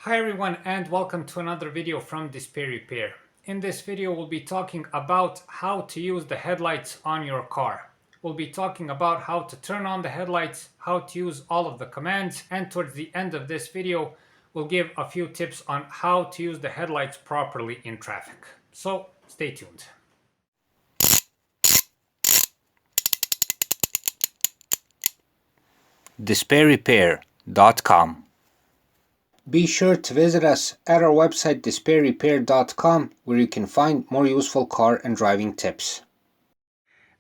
Hi everyone and welcome to another video from Display Repair. In this video we'll be talking about how to use the headlights on your car. We'll be talking about how to turn on the headlights, how to use all of the commands, and towards the end of this video we'll give a few tips on how to use the headlights properly in traffic. So stay tuned. DisplayRepair.com. Be sure to visit us at our website DisplayRepair.com, where you can find more useful car and driving tips.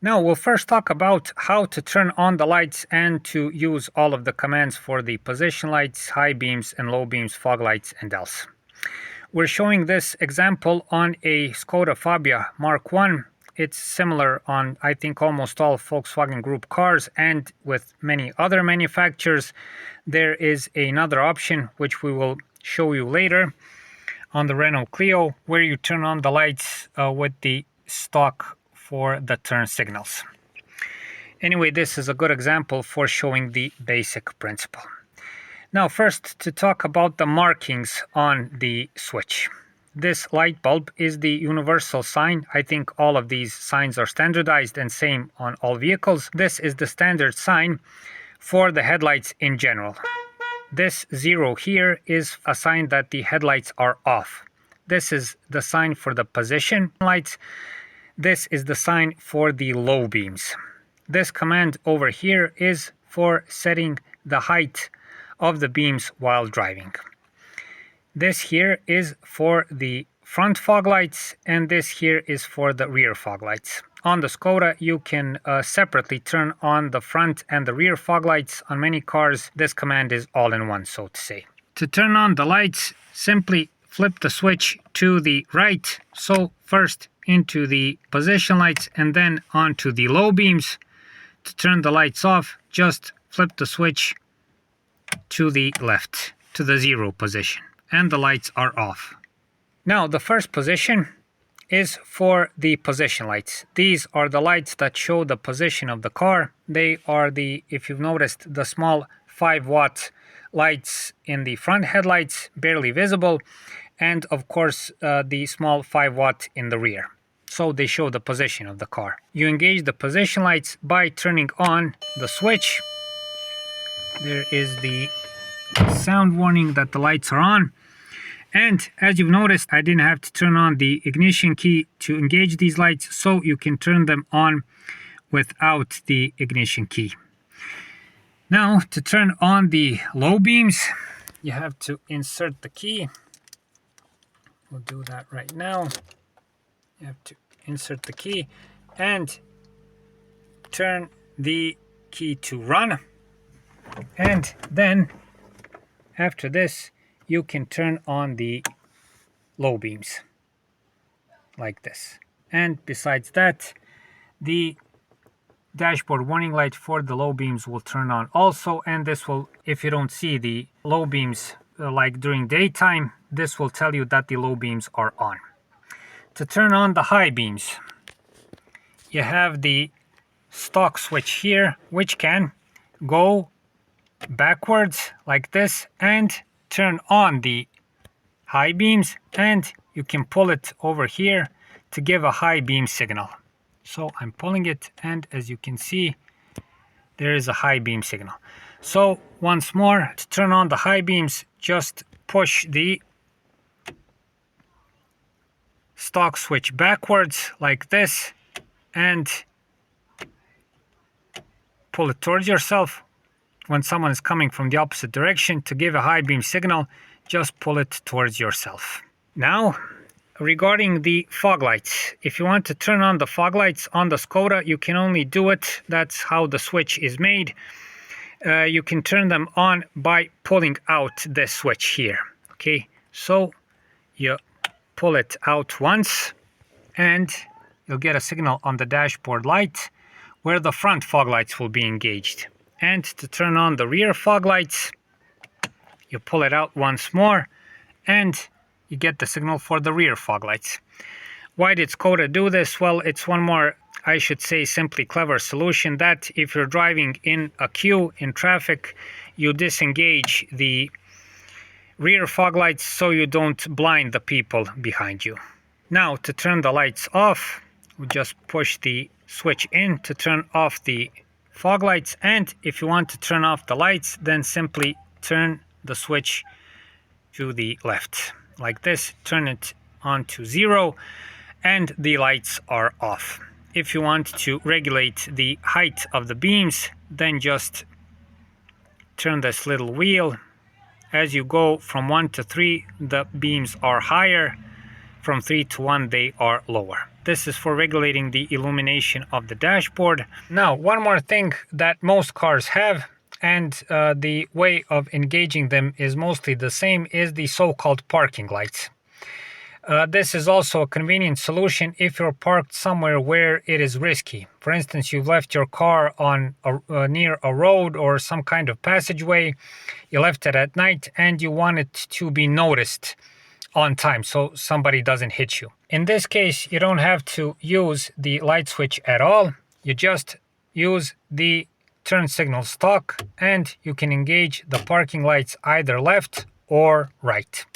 Now we'll first talk about how to turn on the lights and to use all of the commands for the position lights, high beams and low beams, fog lights and else. We're showing this example on a Skoda Fabia Mark 1. It's similar on, I think, almost all Volkswagen Group cars, and with many other manufacturers. There is another option which we will show you later on the Renault Clio, where you turn on the lights with the stock for the turn signals. Anyway, this is a good example for showing the basic principle. Now first, to talk about the markings on the switch. This light bulb is the universal sign. I think all of these signs are standardized and same on all vehicles. This is the standard sign for the headlights in general. This 0 here is a sign that the headlights are off. This is the sign for the position lights. This is the sign for the low beams. This command over here is for setting the height of the beams while driving. This here is for the front fog lights, and this here is for the rear fog lights. On the Skoda you can separately turn on the front and the rear fog lights. On many cars this command is all in one, so to say. To turn on the lights, simply flip the switch to the right, so first into the position lights and then onto the low beams. To turn the lights off, just flip the switch to the left, to the 0 position, and the lights are off. Now the first position is for the position lights. These are the lights that show the position of the car. They are the, if you've noticed, the small 5-watt lights in the front headlights, barely visible, and of course the small 5-watt in the rear. So they show the position of the car. You engage the position lights by turning on the switch. There is the sound warning that the lights are on. And as you've noticed, I didn't have to turn on the ignition key to engage these lights, so you can turn them on without the ignition key. Now, to turn on the low beams, you have to insert the key. We'll do that right now. You have to insert the key and turn the key to run. And then, after this, you can turn on the low beams like this. And besides that, the dashboard warning light for the low beams will turn on also, and this will, if you don't see the low beams like during daytime, this will tell you that the low beams are on. To turn on the high beams, you have the stock switch here, which can go backwards like this and turn on the high beams, and you can pull it over here to give a high beam signal. So I'm pulling it, and as you can see, there is a high beam signal. So once more, to turn on the high beams, just push the stock switch backwards like this and pull it towards yourself. When someone is coming from the opposite direction, to give a high beam signal, just pull it towards yourself. Now, regarding the fog lights, if you want to turn on the fog lights on the Skoda, you can only do it, that's how the switch is made. You can turn them on by pulling out this switch here. Okay, so you pull it out once and you'll get a signal on the dashboard light where the front fog lights will be engaged. And to turn on the rear fog lights, you pull it out once more and you get the signal for the rear fog lights. Why did Skoda do this? Well, it's one more, I should say, simply clever solution that if you're driving in a queue in traffic, you disengage the rear fog lights so you don't blind the people behind you. Now to turn the lights off, we just push the switch in to turn off the fog lights, and if you want to turn off the lights, then simply turn the switch to the left like this, turn it on to 0, and the lights are off. If you want to regulate the height of the beams, then just turn this little wheel. As you go from 1 to 3, the beams are higher. From 3 to 1, they are lower. This is for regulating the illumination of the dashboard. Now, one more thing that most cars have, and the way of engaging them is mostly the same, is the so-called parking lights. This is also a convenient solution if you're parked somewhere where it is risky. For instance, you've left your car on near a road or some kind of passageway, you left it at night, and you want it to be noticed on time so somebody doesn't hit you. In this case, you don't have to use the light switch at all. You just use the turn signal stock, and you can engage the parking lights either left or right.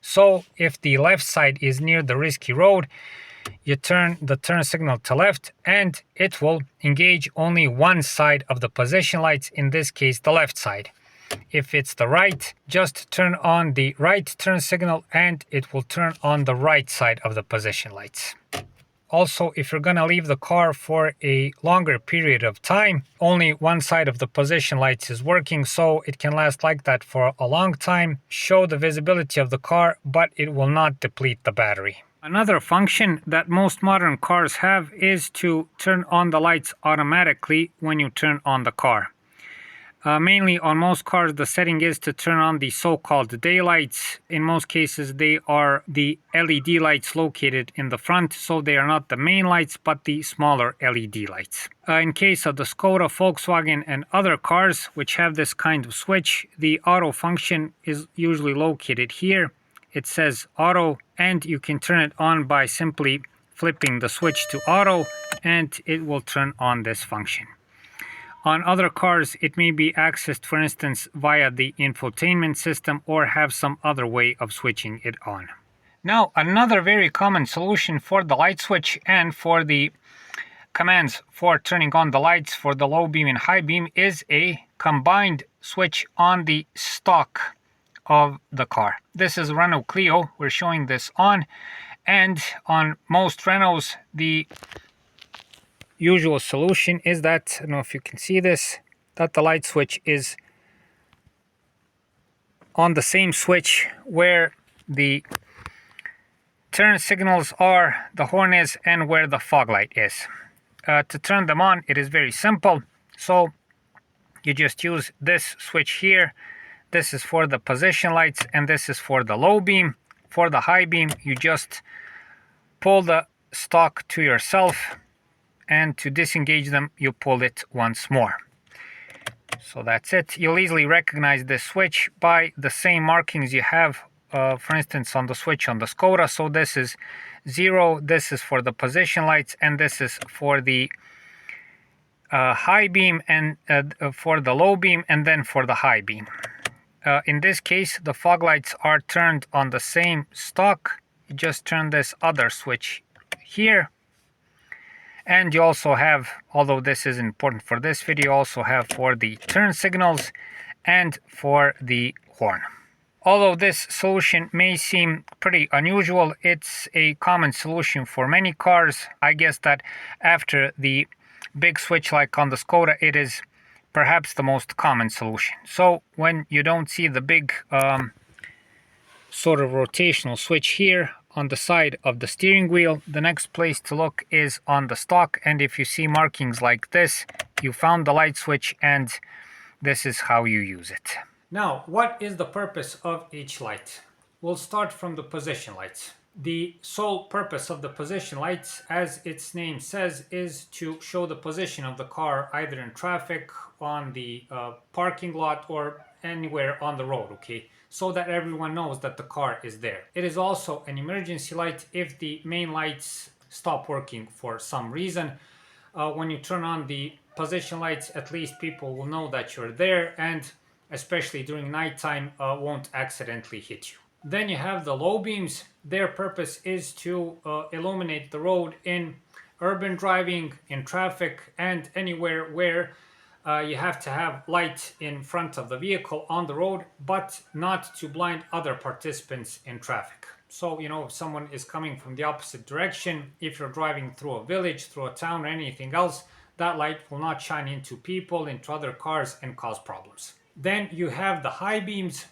So if the left side is near the risky road, you turn the turn signal to left, and it will engage only one side of the position lights, in this case the left side. If it's the right, just turn on the right turn signal and it will turn on the right side of the position lights. Also, if you're gonna leave the car for a longer period of time, only one side of the position lights is working, so it can last like that for a long time, show the visibility of the car, but it will not deplete the battery. Another function that most modern cars have is to turn on the lights automatically when you turn on the car. Mainly on most cars, the setting is to turn on the so-called daylights. In most cases, they are the LED lights located in the front, so they are not the main lights, but the smaller LED lights. In case of the Skoda, Volkswagen, and other cars which have this kind of switch, the auto function is usually located here. It says auto, and you can turn it on by simply flipping the switch to auto, and it will turn on this function. On other cars, it may be accessed, for instance, via the infotainment system or have some other way of switching it on. Now, another very common solution for the light switch and for the commands for turning on the lights for the low beam and high beam is a combined switch on the stock of the car. This is a Renault Clio. We're showing this on, and on most Renaults, the usual solution is that, I don't know if you can see this, that the light switch is on the same switch where the turn signals are, the horn is, and where the fog light is. To turn them on, it is very simple. So you just use this switch here. This is for the position lights, and this is for the low beam. For the high beam, you just pull the stock to yourself, and to disengage them, you pull it once more. So that's it. You'll easily recognize this switch by the same markings you have, for instance, on the switch on the Skoda. So this is 0, this is for the position lights, and this is for the high beam, and for the low beam, and then for the high beam. In this case, the fog lights are turned on the same stock. You just turn this other switch here. And you also have, although this is important for this video, also have for the turn signals and for the horn. Although this solution may seem pretty unusual, it's a common solution for many cars. I guess that after the big switch like on the Skoda, it is perhaps the most common solution. So when you don't see the big sort of rotational switch here on the side of the steering wheel, the next place to look is on the stock, and if you see markings like this, you found the light switch, and this is how you use it. Now, what is the purpose of each light? We'll start from the position lights. The sole purpose of the position lights, as its name says, is to show the position of the car either in traffic, on the parking lot, or anywhere on the road, okay? So that everyone knows that the car is there. It is also an emergency light if the main lights stop working for some reason. When you turn on the position lights, at least people will know that you're there, and especially during nighttime, won't accidentally hit you. Then you have the low beams. Their purpose is to illuminate the road in urban driving, in traffic, and anywhere where you have to have light in front of the vehicle on the road, but not to blind other participants in traffic. So, if someone is coming from the opposite direction, if you're driving through a village, through a town, or anything else, that light will not shine into people, into other cars, and cause problems. Then you have the high beams.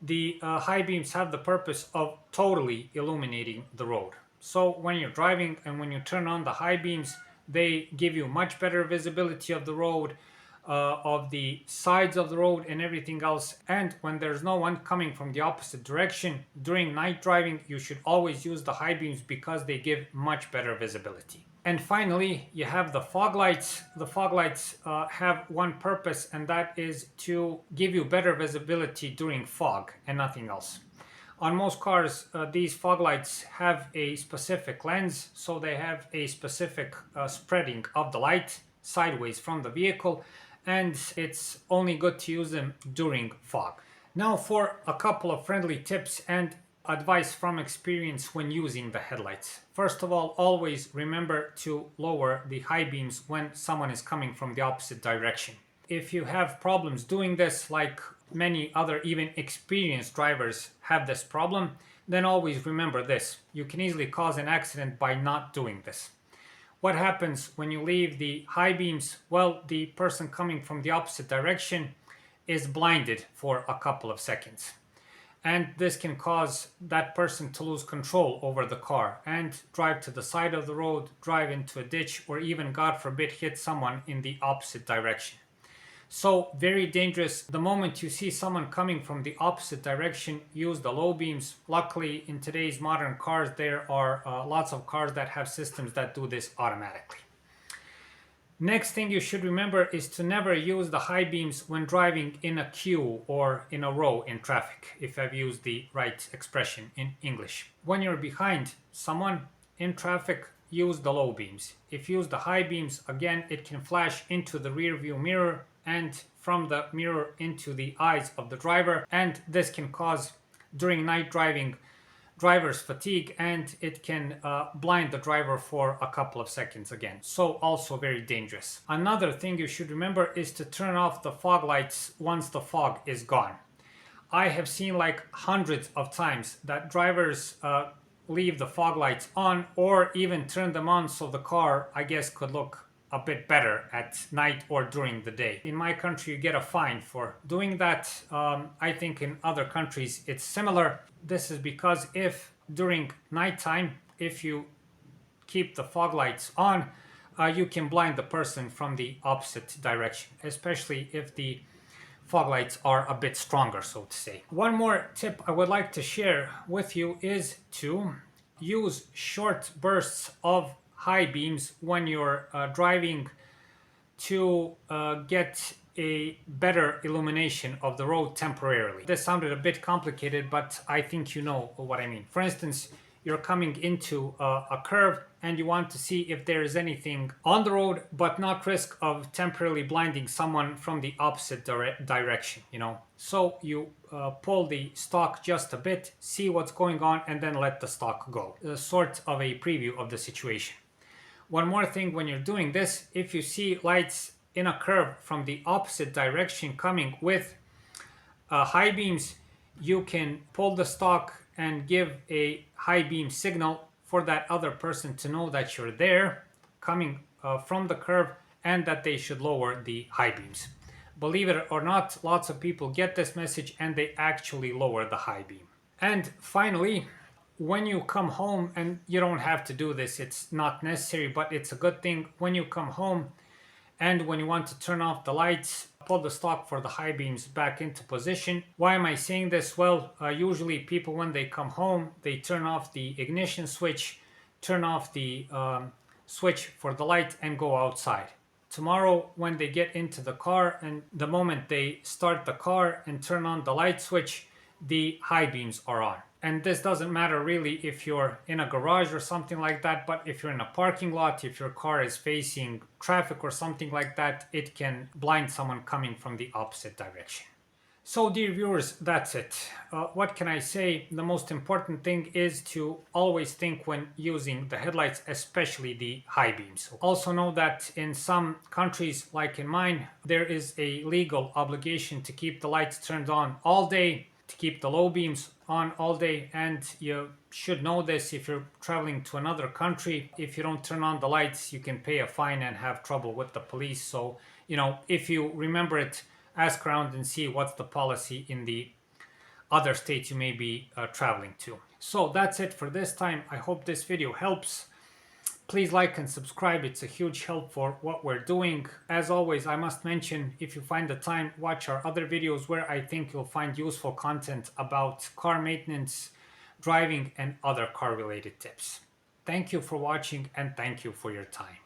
The high beams have the purpose of totally illuminating the road. So when you're driving and when you turn on the high beams, they give you much better visibility of the road, of the sides of the road and everything else. And when there's no one coming from the opposite direction during night driving, you should always use the high beams because they give much better visibility. And finally, you have the fog lights. The fog lights have one purpose, and that is to give you better visibility during fog and nothing else. On most cars, these fog lights have a specific lens, so they have a specific spreading of the light sideways from the vehicle, and it's only good to use them during fog. Now for a couple of friendly tips and advice from experience when using the headlights. First of all, always remember to lower the high beams when someone is coming from the opposite direction. If you have problems doing this, like many other even experienced drivers have this problem, then always remember this. You can easily cause an accident by not doing this. What happens when you leave the high beams? Well, the person coming from the opposite direction is blinded for a couple of seconds. And this can cause that person to lose control over the car and drive to the side of the road, drive into a ditch, or even, God forbid, hit someone in the opposite direction. So very dangerous. The moment you see someone coming from the opposite direction, use the low beams. Luckily, in today's modern cars, there are lots of cars that have systems that do this automatically. Next thing you should remember is to never use the high beams when driving in a queue or in a row in traffic, if I've used the right expression in English. When you're behind someone in traffic, use the low beams. If you use the high beams, again, it can flash into the rear view mirror and from the mirror into the eyes of the driver, and this can cause, during night driving, driver's fatigue, and it can blind the driver for a couple of seconds again. So also very dangerous. Another thing you should remember is to turn off the fog lights once the fog is gone. I have seen like hundreds of times that drivers leave the fog lights on or even turn them on so the car, I guess, could look a bit better at night or during the day. In my country, you get a fine for doing that. I think in other countries it's similar. This is because if during nighttime, if you keep the fog lights on, you can blind the person from the opposite direction, especially if the fog lights are a bit stronger, so to say. One more tip I would like to share with you is to use short bursts of high beams when you're driving to get a better illumination of the road temporarily. This sounded a bit complicated, but I think you know what I mean. For instance, you're coming into a curve and you want to see if there is anything on the road, but not risk of temporarily blinding someone from the opposite direction, So you pull the stalk just a bit, see what's going on, and then let the stalk go. Sort of a preview of the situation. One more thing when you're doing this, if you see lights in a curve from the opposite direction coming with high beams, you can pull the stalk and give a high beam signal for that other person to know that you're there, coming from the curve, and that they should lower the high beams. Believe it or not, lots of people get this message and they actually lower the high beam. And finally, when you come home, and you don't have to do this, it's not necessary, but it's a good thing. When you come home and when you want to turn off the lights, pull the stalk for the high beams back into position. Why am I saying this? Well, usually people, when they come home, they turn off the ignition switch, turn off the switch for the light, and go outside. Tomorrow, when they get into the car, and the moment they start the car and turn on the light switch, the high beams are on. And this doesn't matter really if you're in a garage or something like that, but if you're in a parking lot, if your car is facing traffic or something like that, it can blind someone coming from the opposite direction. So, dear viewers, that's it. What can I say? The most important thing is to always think when using the headlights, especially the high beams. Also know that in some countries, like in mine, there is a legal obligation to keep the lights turned on all day, to keep the low beams on all day, and you should know this if you're traveling to another country. If you don't turn on the lights, you can pay a fine and have trouble with the police. So, if you remember it, ask around and see what's the policy in the other states you may be traveling to. So that's it for this time. I hope this video helps. Please like and subscribe. It's a huge help for what we're doing. As always, I must mention, if you find the time, watch our other videos where I think you'll find useful content about car maintenance, driving, and other car related tips. Thank you for watching and thank you for your time.